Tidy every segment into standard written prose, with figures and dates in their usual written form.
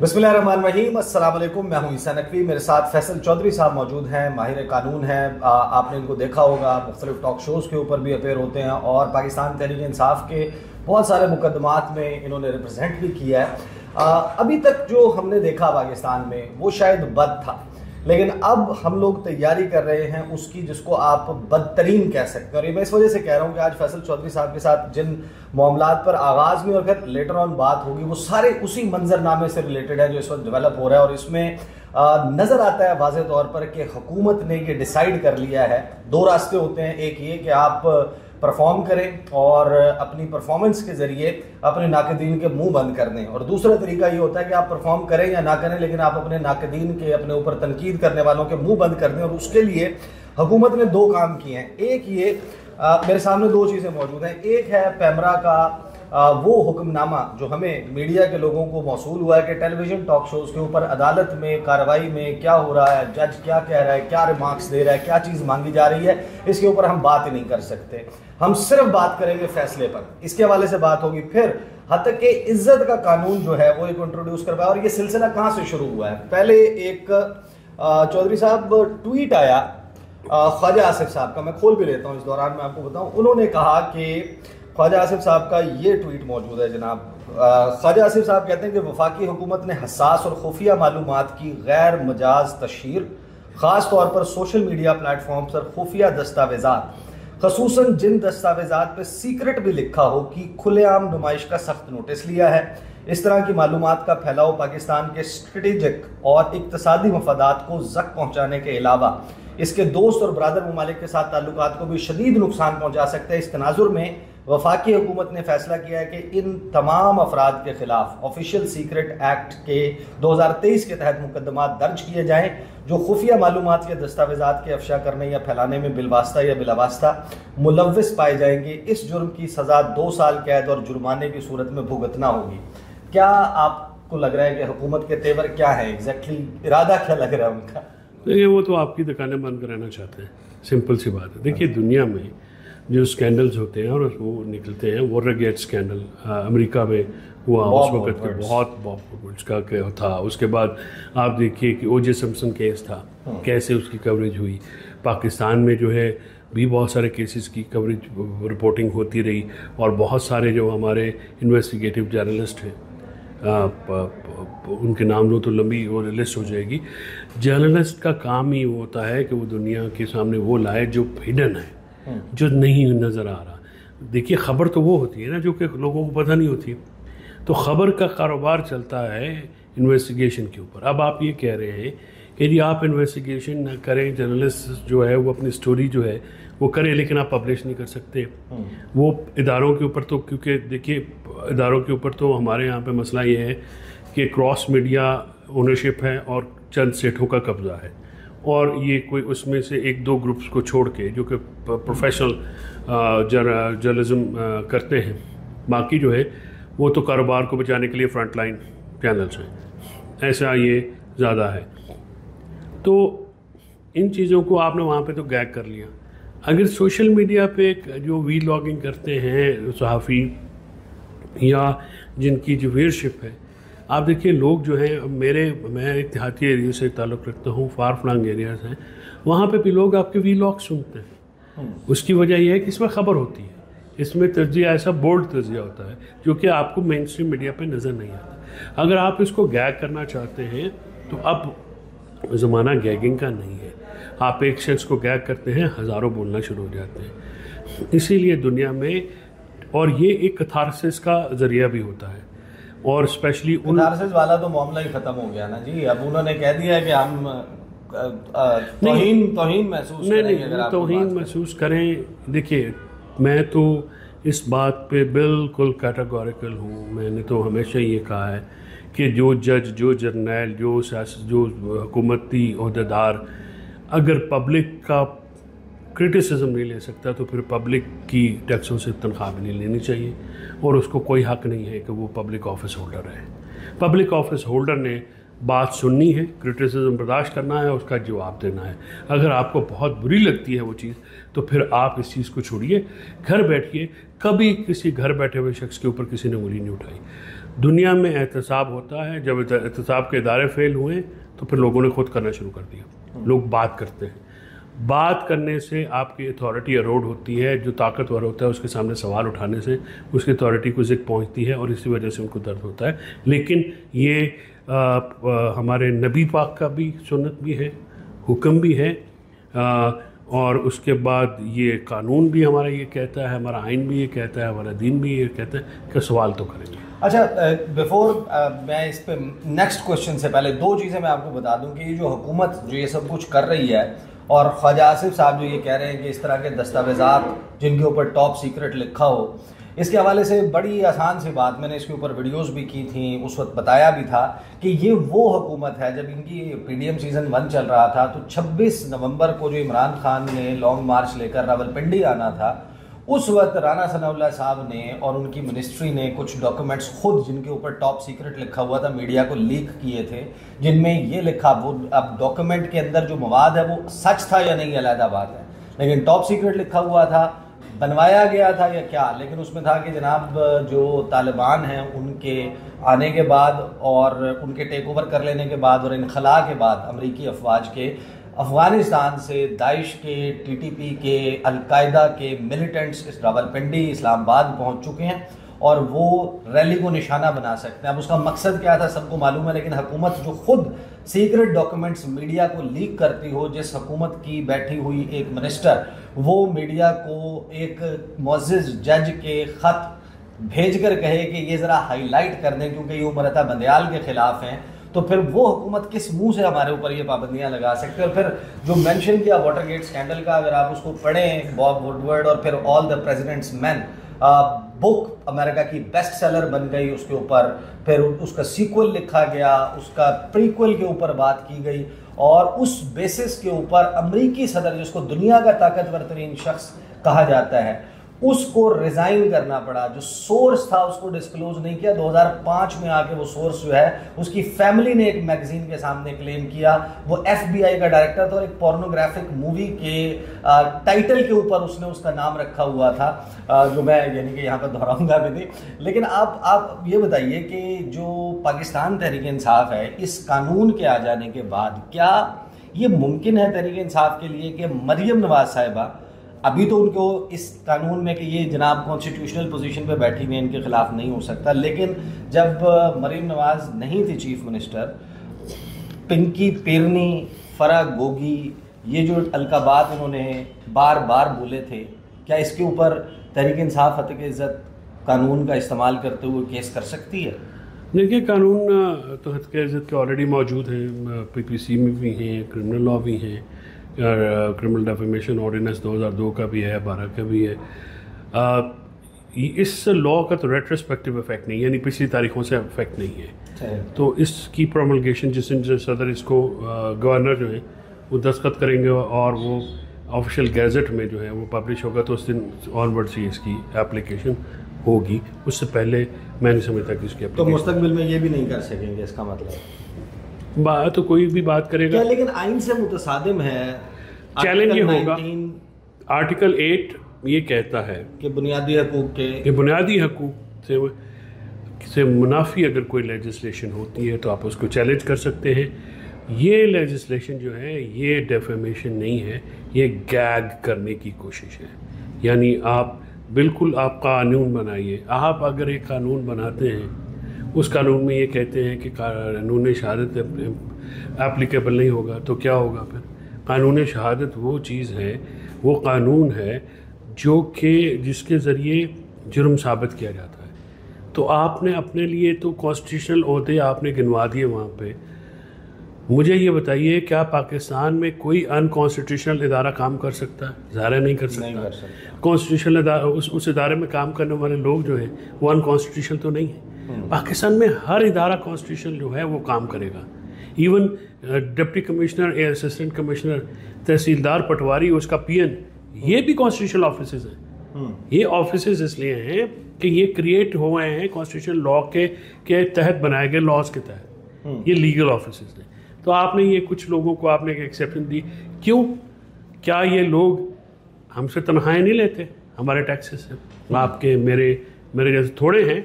बिस्मिल्लाहिर्रहमानिर्रहीम, अस्सलाम वालेकुम। मैं हूं ईसा नकवी, मेरे साथ फैसल चौधरी साहब मौजूद हैं, माहिर कानून हैं। आपने इनको देखा होगा, मुख्तलिफ टॉक शोज़ के ऊपर भी अपेयर होते हैं और पाकिस्तान तहरीक इंसाफ के बहुत सारे मुकदमात में इन्होंने रिप्रेजेंट भी किया है। अभी तक जो हमने देखा पाकिस्तान में वो शायद बद था, लेकिन अब हम लोग तैयारी कर रहे हैं उसकी जिसको आप बदतरीन कह सकते हैं। और ये मैं इस वजह से कह रहा हूँ कि आज फैसल चौधरी साहब के साथ जिन मामलात पर आगाज़ में और फिर लेटर ऑन बात होगी वो सारे उसी मंजरनामे से रिलेटेड है जो इस वक्त डेवलप हो रहा है। और इसमें नज़र आता है वाज़े तौर पर कि हुकूमत ने ये डिसाइड कर लिया है, दो रास्ते होते हैं। एक ये कि आप परफॉर्म करें और अपनी परफॉर्मेंस के ज़रिए अपने नाकदीन के मुंह बंद कर दें, और दूसरा तरीका ये होता है कि आप परफॉर्म करें या ना करें लेकिन आप अपने नाकदीन के, अपने ऊपर तनकीद करने वालों के मुंह बंद कर दें। और उसके लिए हुकूमत ने दो काम किए हैं। एक ये मेरे सामने दो चीज़ें मौजूद हैं। एक है पैमरा का वो हुक्मनामा जो हमें मीडिया के लोगों को मौसूल हुआ है कि टेलीविज़न टॉक शोज़ के ऊपर अदालत में कार्रवाई में क्या हो रहा है, जज क्या कह रहा है, क्या रिमार्क्स दे रहा है, क्या चीज़ मांगी जा रही है, इसके ऊपर हम बात ही नहीं कर सकते। हम सिर्फ बात करेंगे फैसले पर, इसके हवाले से बात होगी। फिर हद तक कि इज्जत का कानून जो है वो एक इंट्रोड्यूस करवाया। और ये सिलसिला कहाँ से शुरू हुआ है? पहले एक चौधरी साहब ट्वीट आया ख्वाजा आसिफ साहब का, मैं खोल भी लेता हूँ इस दौरान मैं आपको बताऊँ। उन्होंने कहा कि ख्वाजा आसिफ साहब का ये ट्वीट मौजूद है जनाब। ख्वाजा आसिफ साहब कहते हैं कि वफाकी हुकूमत ने हसास और खुफिया मालूमात की गैर मजाज तशहीर, ख़ास तौर पर सोशल मीडिया प्लेटफॉर्म पर खुफिया दस्तावेजात, खसूसन जिन दस्तावेजात पे सीक्रेट भी लिखा हो की खुलेआम नुमाइश का सख्त नोटिस लिया है। इस तरह की मालूमात का फैलाव पाकिस्तान के स्ट्रेटेजिक और इक्तसादी मफादात को जख्म पहुँचाने के अलावा इसके दोस्त और बरादर ममालिक के साथ ताल्लुकात को भी शदीद नुकसान पहुँचा सकते हैं। इस तनाजुर में वफाकी हुकूमत ने फैसला किया है कि इन तमाम अफराद के खिलाफ ऑफिशियल सीक्रेट एक्ट के 2023 के तहत मुकदमा दर्ज किए जाएं जो खुफिया मालूमात के दस्तावेजात के अफशा करने या फैलाने में बिलवास्ता या बिलावास्ता मुलव्विस पाए जाएंगे। इस जुर्म की सज़ा 2 साल कैद और जुर्माने की सूरत में भुगतना होगी। क्या आपको लग रहा है कि हुकूमत के तेवर क्या है, एग्जैक्टली इरादा क्या लग रहा है उनका? देखिए, वो तो आपकी दुकानें बंद कराना चाहते हैं, सिंपल सी बात है। देखिए, दुनिया में जो स्कैंडल्स होते हैं और वो निकलते हैं, वॉटरगेट स्कैंडल अमेरिका में हुआ उस वक्त के बहुत का था। उसके बाद आप देखिए कि ओजे सिम्पसन केस था, कैसे उसकी कवरेज हुई। पाकिस्तान में जो है भी बहुत सारे केसेस की कवरेज रिपोर्टिंग होती रही, और बहुत सारे जो हमारे इन्वेस्टिगेटिव जर्नलिस्ट हैं, उनके नाम लो तो लंबी वो लिस्ट हो जाएगी। जर्नलिस्ट का काम ही होता है कि वो दुनिया के सामने वो लाए जो हिडन है, जो नहीं नज़र आ रहा। देखिए, ख़बर तो वो होती है ना जो कि लोगों को पता नहीं होती। तो ख़बर का कारोबार चलता है इन्वेस्टिगेशन के ऊपर। अब आप ये कह रहे हैं कि यदि आप इन्वेस्टिगेशन ना करें, जर्नलिस्ट जो है वो अपनी स्टोरी जो है वो करे, लेकिन आप पब्लिश नहीं कर सकते वो इदारों के ऊपर। तो क्योंकि देखिए, इदारों के ऊपर तो हमारे यहाँ पे मसला ये है कि क्रॉस मीडिया ओनरशिप है और चंद सेठों का कब्ज़ा है, और ये कोई उसमें से 1-2 ग्रुप्स को छोड़ के जो कि प्रोफेशनल जर्नलिज्म करते हैं, बाकी जो है वो तो कारोबार को बचाने के लिए फ्रंट लाइन चैनल्स हैं। ऐसा ये ज़्यादा है। तो इन चीज़ों को आपने वहाँ पे तो गैग कर लिया। अगर सोशल मीडिया पे जो वीलॉगिंग करते हैं सहाफ़ी या जिनकी जो व्यूअरशिप है, आप देखिए लोग जो हैं, मैं एक देहाती एरिया से ताल्लुक़ रखता हूँ, फार फ्लंग एरियाज़ हैं, वहाँ पे भी लोग आपके वीलॉग सुनते हैं। उसकी वजह यह है कि इसमें ख़बर होती है, इसमें तज्ज़िया ऐसा बोल्ड तज्ज़िया होता है जो कि आपको मेन स्ट्रीम मीडिया पे नज़र नहीं आता। अगर आप इसको गैग करना चाहते हैं तो अब ज़माना गैगिंग का नहीं है। आप एक शख्स को गैग करते हैं, हज़ारों बोलना शुरू हो जाते हैं। इसीलिए दुनिया में, और ये एक कैथारसिस का ज़रिया भी होता है, और स्पेशली कैथारसिस वाला तो मामला ही ख़त्म हो गया ना जी। अब उन्होंने कह दिया कि हम तौहीन महसूस नहीं, तौहीन महसूस करें। देखिए, मैं तो इस बात पे बिल्कुल कैटेगोरिकल हूँ। मैंने तो हमेशा ये कहा है कि जो जज, जो जर्नैल, जो हुकूमती ओहदेदार अगर पब्लिक का क्रिटिसिज्म नहीं ले सकता तो फिर पब्लिक की टैक्सों से तनख्वाह भी नहीं लेनी चाहिए, और उसको कोई हक नहीं है कि वो पब्लिक ऑफिस होल्डर है। पब्लिक ऑफिस होल्डर ने बात सुननी है, क्रिटिसिज्म बर्दाश्त करना है, उसका जवाब देना है। अगर आपको बहुत बुरी लगती है वो चीज़ तो फिर आप इस चीज़ को छोड़िए, घर बैठिए। कभी किसी घर बैठे हुए शख्स के ऊपर किसी ने उंगली नहीं उठाई। दुनिया में एहतसाब होता है, जब एहतसाब के इदारे फेल हुए तो फिर लोगों ने खुद करना शुरू कर दिया। लोग बात करते हैं, बात करने से आपकी अथॉरिटी एरोड होती है, जो ताकतवर होता है उसके सामने सवाल उठाने से उसकी अथॉरिटी को ज़िक पहुंचती है और इसी वजह से उनको दर्द होता है। लेकिन ये हमारे नबी पाक का भी सुन्नत भी है, हुक्म भी है, और उसके बाद ये कानून भी हमारा ये कहता है, हमारा आइन भी ये कहता है, हमारा दीन भी ये कहता है कि सवाल तो करेंगे। अच्छा, बिफोर मैं इस पे नेक्स्ट क्वेश्चन से पहले दो चीज़ें मैं आपको बता दूं कि ये जो हुकूमत जो ये सब कुछ कर रही है और ख्वाजा आसिफ साहब जो ये कह रहे हैं कि इस तरह के दस्तावेज़ात जिनके ऊपर टॉप सीक्रेट लिखा हो, इसके हवाले से बड़ी आसान सी बात, मैंने इसके ऊपर वीडियोस भी की थी, उस वक्त बताया भी था कि ये वो हुकूमत है, जब इनकी पीडीएम सीज़न 1 चल रहा था तो 26 नवंबर को जो इमरान खान ने लॉन्ग मार्च लेकर रावलपिंडी आना था, उस वक्त राना सनाउल्लाह साहब ने और उनकी मिनिस्ट्री ने कुछ डॉक्यूमेंट्स खुद जिनके ऊपर टॉप सीक्रेट लिखा हुआ था मीडिया को लीक किए थे, जिनमें ये लिखा, वो अब डॉक्यूमेंट के अंदर जो मवाद है वो सच था या नहीं अलग बात है, लेकिन टॉप सीक्रेट लिखा हुआ था, बनवाया गया था या क्या, लेकिन उसमें था कि जनाब जो तालिबान हैं उनके आने के बाद और उनके टेक ओवर कर लेने के बाद और इनखला के बाद अमरीकी अफवाज के अफ़गानिस्तान से दाइश के, टीटीपी के, अलकायदा के मिलिटेंट्स इस रावलपिंडी इस्लामाबाद पहुंच चुके हैं और वो रैली को निशाना बना सकते हैं। अब उसका मकसद क्या था सबको मालूम है, लेकिन हुकूमत जो खुद सीक्रेट डॉक्यूमेंट्स मीडिया को लीक करती हो, जिस हुकूमत की बैठी हुई एक मिनिस्टर वो मीडिया को एक मुअज़्ज़िज़ जज के ख़त भेज कर कहे कि ये ज़रा हाईलाइट कर दें क्योंकि ये उमरता बंदयाल के ख़िलाफ़ हैं, तो फिर वो हुकूमत किस मुंह से हमारे ऊपर ये पाबंदियां लगा सकते हैं। और फिर जो मेंशन किया वाटरगेट स्कैंडल का, अगर आप उसको पढ़ें, बॉब वुडवर्ड और फिर all the president's man book America की बेस्ट सेलर बन गई, उसके ऊपर फिर उसका सीक्वल लिखा गया, उसका प्रीक्वल के ऊपर बात की गई और उस बेसिस के ऊपर अमरीकी सदर जिसको दुनिया का ताकतवर तरीन शख्स कहा जाता है उसको रिजाइन करना पड़ा। जो सोर्स था उसको डिस्क्लोज नहीं किया। 2005 में आके वो सोर्स जो है उसकी फैमिली ने एक मैगजीन के सामने क्लेम किया, वो FBI का डायरेक्टर था और एक पोर्नोग्राफिक मूवी के टाइटल के ऊपर उसने उसका नाम रखा हुआ था, जो मैं यानी कि यहाँ पर दोहराऊंगा भी नहीं। लेकिन आप ये बताइए कि जो पाकिस्तान तहरीक इंसाफ है, इस कानून के आ जाने के बाद क्या ये मुमकिन है तहरीक इंसाफ के लिए कि मरियम नवाज साहिबा, अभी तो उनको इस कानून में कि ये जनाब कॉन्स्टिट्यूशनल पोजीशन पे बैठी हुई इनके खिलाफ नहीं हो सकता, लेकिन जब मरियम नवाज नहीं थी चीफ मिनिस्टर, पिंकी पेरनी, फरा गोगी, ये जो अलकाबात उन्होंने बार बार बोले थे, क्या इसके ऊपर तहरीक इंसाफ हक़ इज़्ज़त कानून का इस्तेमाल करते हुए केस कर सकती है? देखिए, कानून तो हक़ इज़्ज़त के ऑलरेडी मौजूद हैं, PPC में भी हैं, क्रिमिनल लॉ भी हैं, क्रिमिनल डेफेमेशन ऑर्डिनेंस 2002 का भी है, 12 का भी है। इस लॉ का तो रेट्रोस्पेक्टिव इफेक्ट नहीं है, यानी पिछली तारीखों से इफेक्ट नहीं है। तो इसकी प्रोमलगेशन जिस दिन सदर इसको गवर्नर जो है वो दस्तखत करेंगे और वो ऑफिशियल गैजेट में जो है वो पब्लिश होगा, तो उस दिन ऑनवर्ड से इसकी एप्लीकेशन होगी। उससे पहले मैं नहीं समझता कि इसकी तो मुस्तकबिल में ये भी नहीं कर सकेंगे, इसका मतलब बात तो कोई भी बात करेगा, लेकिन आइन से मुतसादिम है। चैलेंज ये होगा, आर्टिकल 8 ये कहता है कि बुनियादी हकूक से मुनाफी अगर कोई लेजिस्लेशन होती है तो आप उसको चैलेंज कर सकते हैं। ये लेजिस्लेशन जो है ये डेफेमेशन नहीं है, ये गैग करने की कोशिश है। यानी आप बिल्कुल आप कानून बनाइए, आप अगर एक कानून बनाते हैं उस कानून में ये कहते हैं कि कानून शहादत एप्लीकेबल नहीं होगा, तो क्या होगा फिर? कानून शहादत वो चीज़ है, वो कानून है जो कि जिसके ज़रिए जुर्म साबित किया जाता है। तो आपने अपने लिए तो कॉन्स्टिट्यूशनल ओहदे आपने गिनवा दिए वहाँ पे। मुझे ये बताइए, क्या पाकिस्तान में कोई अनकॉन्स्टिट्यूशनल इदारा काम कर सकता है? ज़ाहिर नहीं कर सकता। कॉन्स्टिट्यूशनल इदारा, उस इदारे में काम करने वाले लोग जो हैं वो अनकॉन्स्टिट्यूशनल तो नहीं है। पाकिस्तान में हर इदारा कॉन्स्टिट्यूशनल जो है वो काम करेगा। Even deputy commissioner, assistant commissioner, tehsildar, patwari, उसका PN, ये भी कॉन्स्टिट्यूशनल ऑफिसेज हैं। ये ऑफिसेज इसलिए हैं कि ये क्रिएट हुए हैं कॉन्स्टिट्यूशनल लॉ के तहत, बनाए गए लॉज के तहत, ये लीगल ऑफिसेज हैं। तो आपने ये कुछ लोगों को आपने एक एक्सेप्शन दी, क्यों? क्या ये लोग हमसे तनख्वाहें नहीं लेते हमारे टैक्सेस से? आपके मेरे जैसे थोड़े हैं,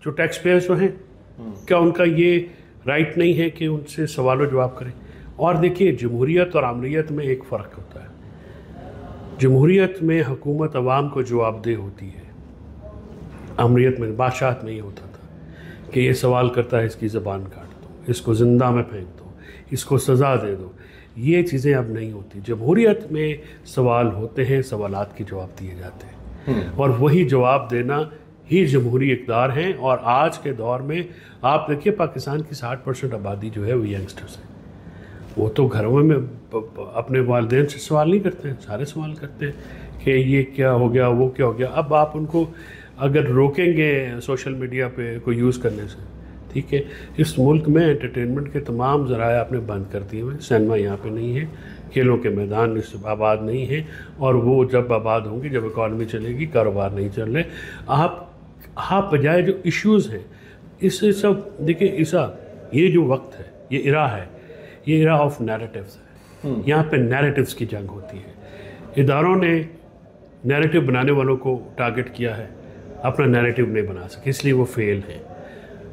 जो टैक्स पेयर्स जो हैं, क्या उनका ये राइट नहीं है कि उनसे सवाल जवाब करें? और देखिए, जमहूरियत और आमरीत में एक फ़र्क होता है। जमहूरियत में हुकूमत अवाम को जवाबदेह होती है, आमरीत में, बादशाहत में ये होता था कि ये सवाल करता है, इसकी ज़बान काट दो, इसको ज़िंदा में फेंक दो, इसको सज़ा दे दो। ये चीज़ें अब नहीं होती। जमहूरियत में सवाल होते हैं, सवालात के जवाब दिए जाते हैं, और वही जवाब देना ही जमहूरी इक़्तिदार हैं। और आज के दौर में आप देखिए, पाकिस्तान की 60% आबादी जो है वो यंगस्टर्स हैं। वो तो घरों में अपने वालिदैन से सवाल नहीं करते हैं, सारे सवाल करते हैं कि ये क्या हो गया, वो क्या हो गया। अब आप उनको अगर रोकेंगे सोशल मीडिया पे कोई यूज़ करने से, ठीक है, इस मुल्क में एंटरटेनमेंट के तमाम ज़राए आपने बंद कर दिए हुए। सिनेमा यहाँ पे नहीं है, खेलों के मैदान इस आबाद नहीं है, और वो जब आबाद होंगे, जब इकॉनमी चलेगी, कारोबार नहीं चल रहे। आप बजाय जो इश्यूज़ हैं, इससे सब देखिए, ये जो वक्त है, ये इरा है, ये इरा ऑफ नैरेटिव्स है। यहाँ पे नैरेटिव्स की जंग होती है। इदारों ने नैरेटिव बनाने वालों को टारगेट किया है, अपना नैरेटिव नहीं बना सके, इसलिए वो फेल है।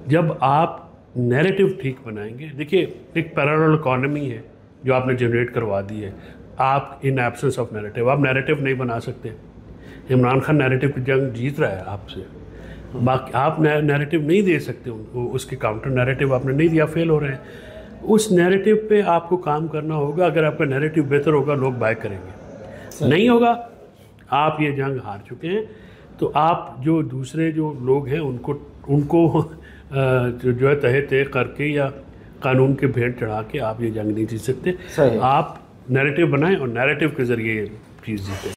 जब आप नैरेटिव ठीक बनाएंगे, देखिए एक पैरेलल इकॉनमी है जो आपने जनरेट करवा दी है, आप इन एब्सेंस ऑफ नैरेटिव, आप नैरेटिव नहीं बना सकते। इमरान खान नैरेटिव की जंग जीत रहा है आपसे, बाकी आप नैरेटिव नहीं दे सकते उनको, उसके काउंटर नैरेटिव आपने नहीं दिया, फेल हो रहे हैं। उस नैरेटिव पे आपको काम करना होगा। अगर आपका नैरेटिव बेहतर होगा, लोग बाय करेंगे। नहीं होगा, आप ये जंग हार चुके हैं। तो आप जो दूसरे जो लोग हैं उनको जो है तहे तय करके या कानून के भेंट चढ़ा के आप ये जंग नहीं जीत सकते। आप नैरेटिव बनाएं और नैरेटिव के ज़रिए चीज़ जीतें।